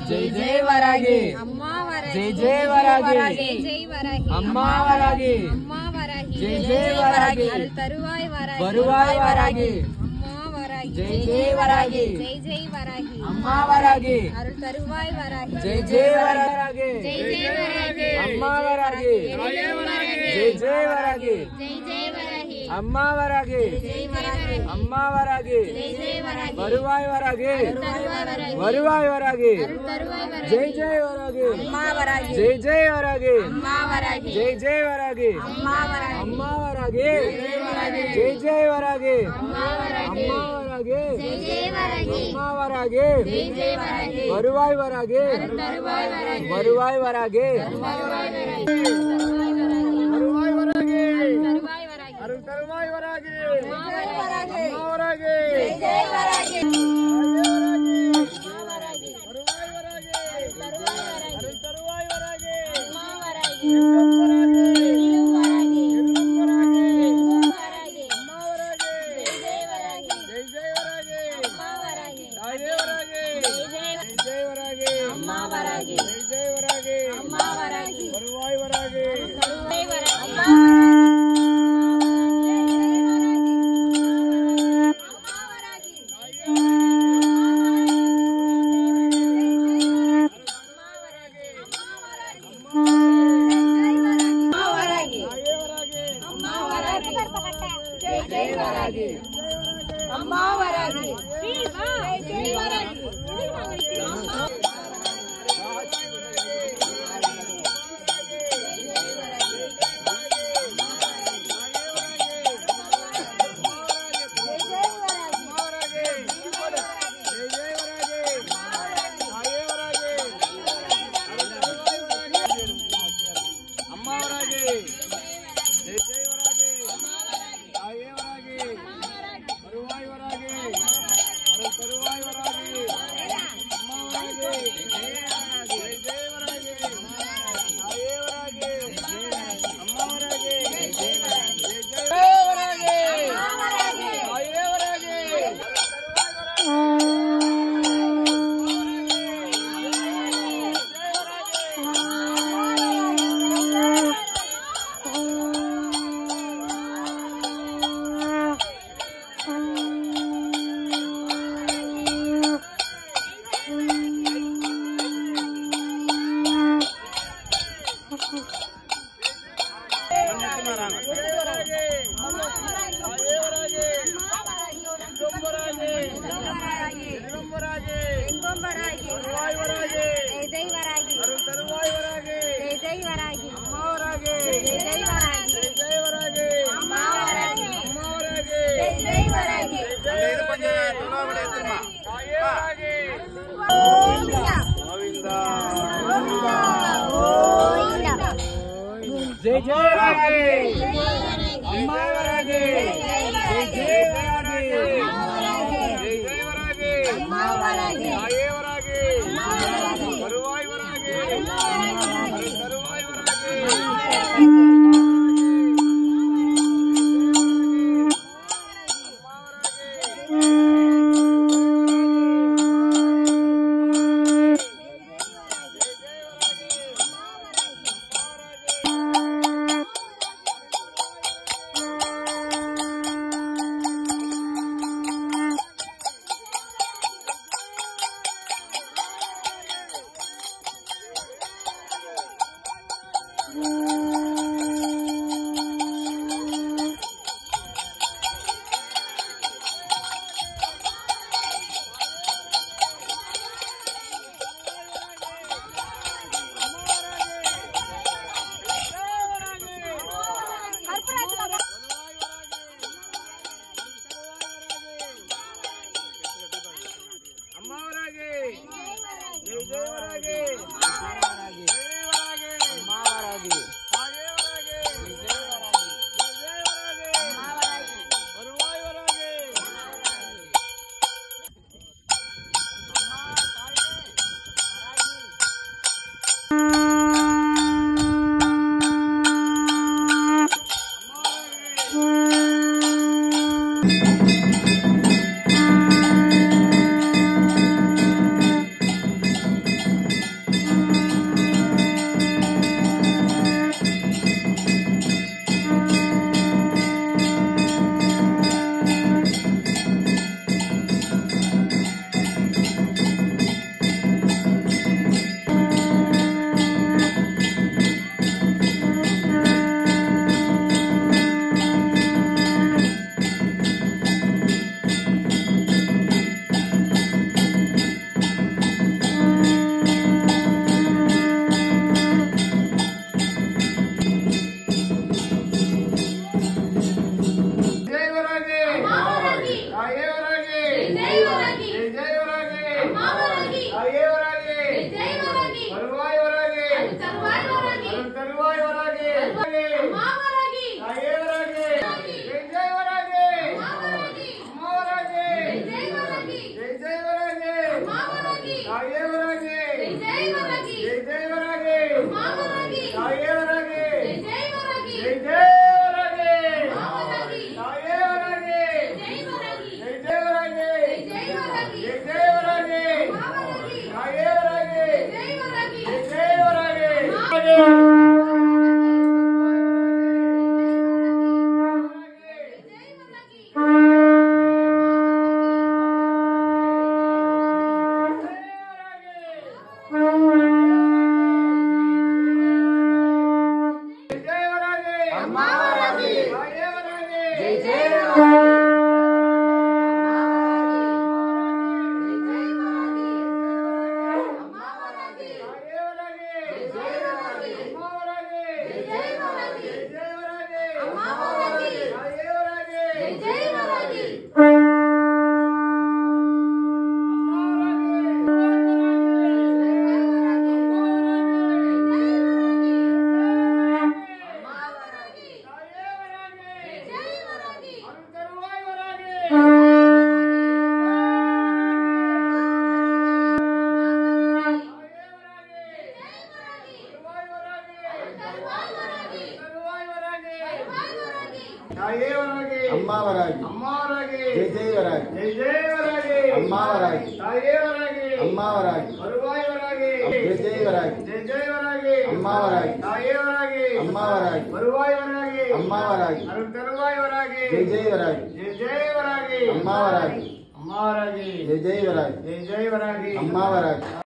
जय जय वरागी जय जय वरागी अम्मा वरागी जय जय वरागी बरुवाई वरागी जय जय वरागी अम्मा वरागी जय जय वरागी अम्मा वरागी जय जय वरागी अम्मा वरागी अम्मा वरागी बरुवाई वरागी बरुवाई वरागी जय जय वरागी जय जय वरागी जय जय वरागी अम्मा वरागी जय जय वरागी अम्मा वरागी अम्मा वरागी बरुवाई वरागी बरुवाई वरागी अरुण तरुवाई वरागी अम्मा वरागी जय जय वरागी बरुवाई वरागी अरुण तरुवाई वरागी अम्मा वरागी जय जय वरागी अम्मा वरागी जय जय वरागी अम्मा वरागी जय जय वरागी अम्मा वरागी बरुवाई वरागी अम्मा वरागी जय जय वरागी अम्मा वरागी जय जय वरागी जय जय वरागी अम्मा वरागी आये वरागी बरुवाई वरागी बरुवाई वरागी வராகி அம்மா வராகி வருவாய் வராகி ஜெய் ஜெய் வராகி ஜெய் ஜெய் வராகி அம்மா வராகி தாயே வராகி அம்மா வராகி வருவாய் வராகி அம்மா வராகி அருள் தருவாய் வராகி ஜெய் ஜெய் வராகி ஜெய் ஜெய் வராகி அம்மா வராகி அம்மா வராகி ஜெய் ஜெய் வராகி ஜெய் ஜெய் வராகி அம்மா வராகி